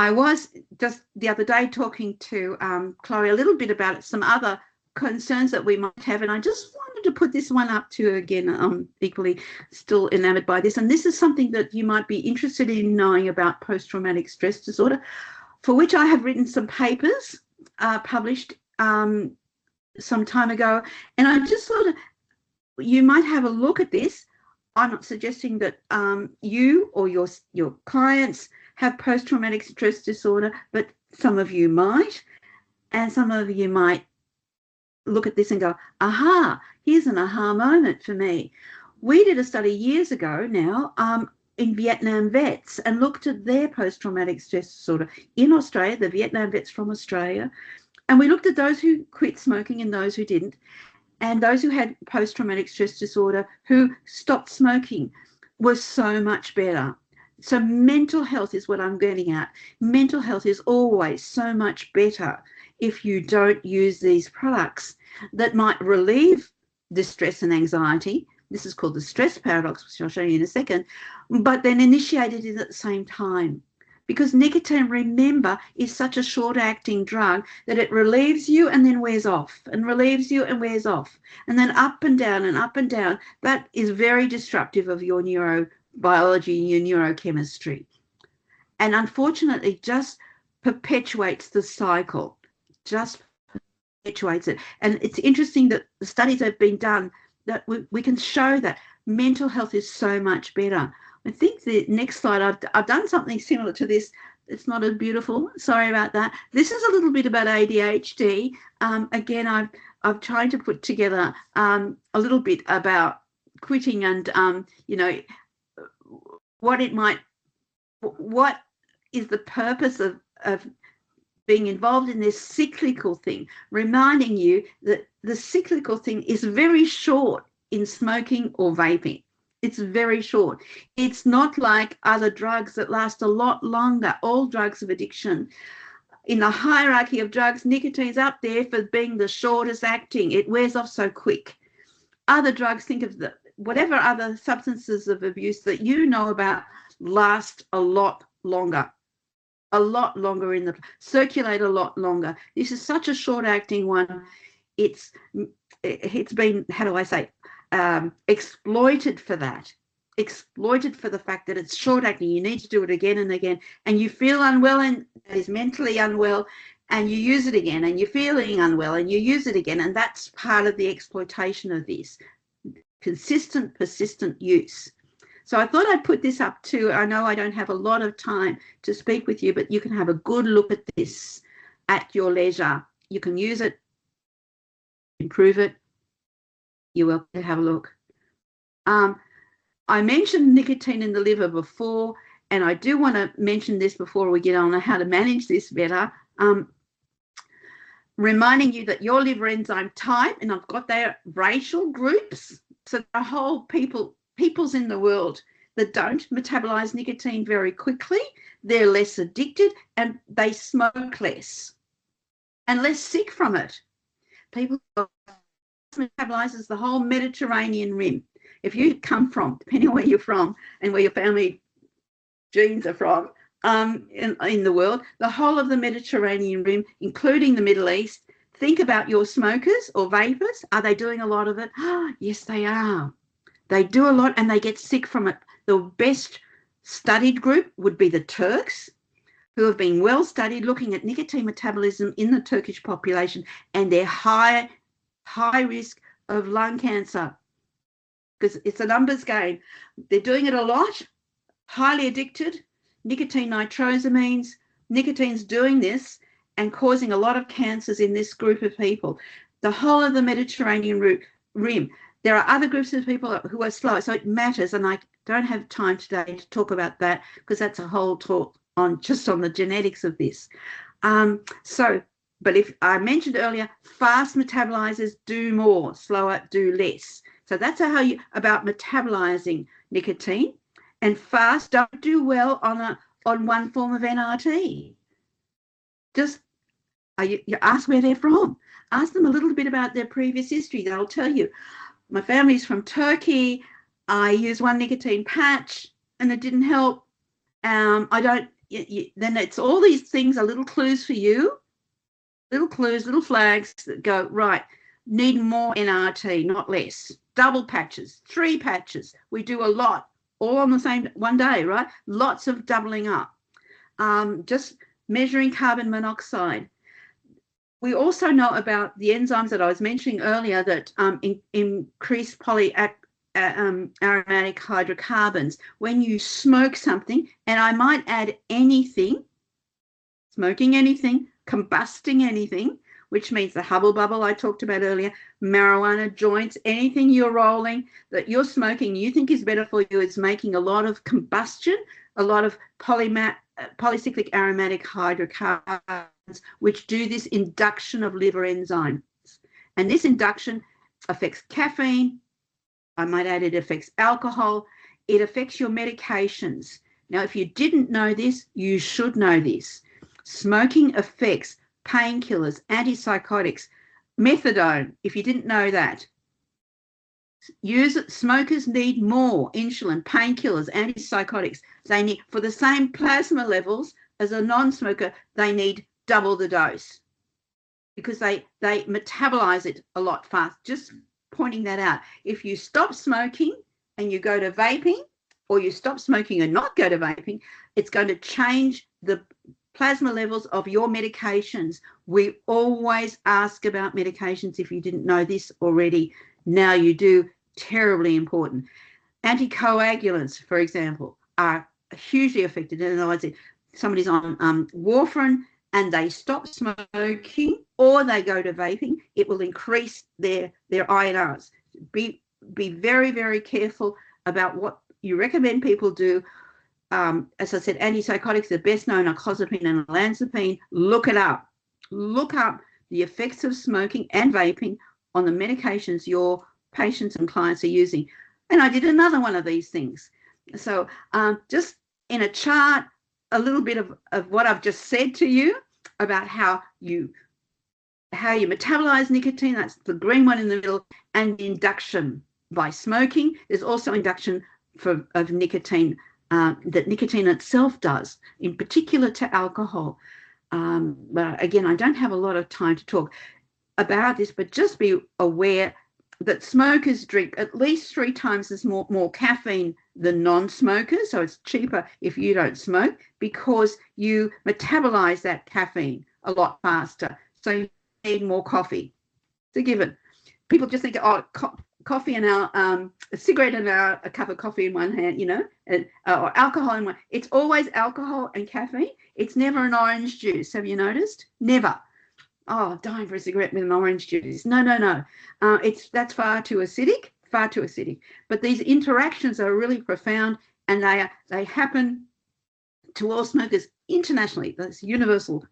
I was just the other day talking to Chloe a little bit about some other concerns that we might have, and I just wanted to put this one up to again. I'm equally still enamored by this, and this is something that you might be interested in knowing about post-traumatic stress disorder, for which I have written some papers published some time ago, and I just thought you might have a look at this. I'm not suggesting that you or your clients have post-traumatic stress disorder, but some of you might, and some of you might look at this and go, aha, here's an aha moment for me. We did a study years ago now in Vietnam vets and looked at their post-traumatic stress disorder in Australia, the Vietnam vets from Australia, and we looked at those who quit smoking and those who didn't, and those who had post-traumatic stress disorder who stopped smoking was so much better. So mental health is what I'm getting at. Mental health is always so much better if you don't use these products that might relieve distress and anxiety. This is called the stress paradox, which I'll show you in a second, but then initiated it at the same time. Because nicotine, remember, is such a short-acting drug that it relieves you and then wears off, and relieves you and wears off, and then up and down and up and down. That is very disruptive of your neurobiology, your neurochemistry, and unfortunately just perpetuates the cycle, just perpetuates it. And it's interesting that the studies have been done that we can show that mental health is so much better. I think the next slide, I've done something similar to this. It's not as beautiful. Sorry about that. This is a little bit about ADHD. Again, I've tried to put together a little bit about quitting and, you know, what is the purpose of being involved in this cyclical thing, reminding you that the cyclical thing is very short in smoking or vaping. It's very short. It's not like other drugs that last a lot longer. All drugs of addiction, in the hierarchy of drugs, nicotine's up there for being the shortest acting. It wears off so quick. Other drugs, think of whatever other substances of abuse that you know about, last a lot longer circulate a lot longer. This is such a short acting one. It's been, how do I say, exploited for that, exploited for the fact that it's short acting. You need to do it again and again, and you feel unwell and is mentally unwell, and you use it again, and you're feeling unwell and you use it again, and that's part of the exploitation of this consistent, persistent use. So I thought I'd put this up too. I know I don't have a lot of time to speak with you, but you can have a good look at this at your leisure. You can use it, improve it. You're welcome to have a look. I mentioned nicotine in the liver before, and I do want to mention this before we get on how to manage this better. Reminding you that your liver enzyme type, and I've got their racial groups, so the whole peoples in the world that don't metabolize nicotine very quickly, they're less addicted and they smoke less and less sick from it. People metabolizes the whole Mediterranean rim. If you come from, depending on where you're from and where your family genes are from, in the world, the whole of the Mediterranean rim, including the Middle East, think about your smokers or vapors. Are they doing a lot of it? Yes, they are. They do a lot and they get sick from it. The best studied group would be the Turks, who have been well studied looking at nicotine metabolism in the Turkish population and their high risk of lung cancer, because it's a numbers game. They're doing it a lot, highly addicted, nicotine nitrosamines. Nicotine's doing this and causing a lot of cancers in this group of people. The whole of the Mediterranean rim. There are other groups of people who are slow, so it matters, and I don't have time today to talk about that because that's a whole talk on just on the genetics of this. But if I mentioned earlier, fast metabolizers do more, slower do less. So that's how you about metabolizing nicotine, and fast don't do well on one form of NRT. Just you ask where they're from. Ask them a little bit about their previous history. They'll tell you. My family's from Turkey. I use one nicotine patch and it didn't help. I don't then it's all these things are little clues for you, little clues, little flags that go, right, need more NRT, not less. Double patches, 3 patches. We do a lot, all on the same one day, right? Lots of doubling up. Just measuring carbon monoxide. We also know about the enzymes that I was mentioning earlier that increase aromatic hydrocarbons. When you smoke something, and I might add anything, smoking anything, combusting anything, which means the hubble bubble I talked about earlier, marijuana, joints, anything you're rolling that you're smoking you think is better for you, is making a lot of combustion, a lot of polycyclic aromatic hydrocarbons, which do this induction of liver enzymes. And this induction affects caffeine. I might add it affects alcohol. It affects your medications. Now, if you didn't know this, you should know this. Smoking affects painkillers, antipsychotics, methadone, if you didn't know that. Smokers need more insulin, painkillers, antipsychotics. They need, for the same plasma levels as a non-smoker, they need double the dose because they metabolize it a lot fast. Just pointing that out. If you stop smoking and you go to vaping, or you stop smoking and not go to vaping, it's going to change the plasma levels of your medications. We always ask about medications if you didn't know this already. Now you do. Terribly important. Anticoagulants, for example, are hugely affected. In other words, if somebody's on warfarin and they stop smoking or they go to vaping, it will increase their INRs. Be very, very careful about what you recommend people do. As I said, antipsychotics, the best known are clozapine and olanzapine. Look it up. Look up the effects of smoking and vaping on the medications your patients and clients are using. And I did another one of these things. So just in a chart, a little bit of what I've just said to you about how you metabolize nicotine. That's the green one in the middle, and the induction by smoking. There's also induction of nicotine that nicotine itself does, in particular to alcohol. But again, I don't have a lot of time to talk about this, but just be aware that smokers drink at least 3 times as more caffeine than non-smokers. So it's cheaper if you don't smoke because you metabolize that caffeine a lot faster. So you need more coffee. It's a given. People just think, oh, coffee and a cigarette and a cup of coffee in one hand, you know, or alcohol in one. It's always alcohol and caffeine. It's never an orange juice. Have you noticed? Never. Oh, dying for a cigarette with an orange juice. No. That's far too acidic. But these interactions are really profound, and they happen to all smokers internationally. That's universal.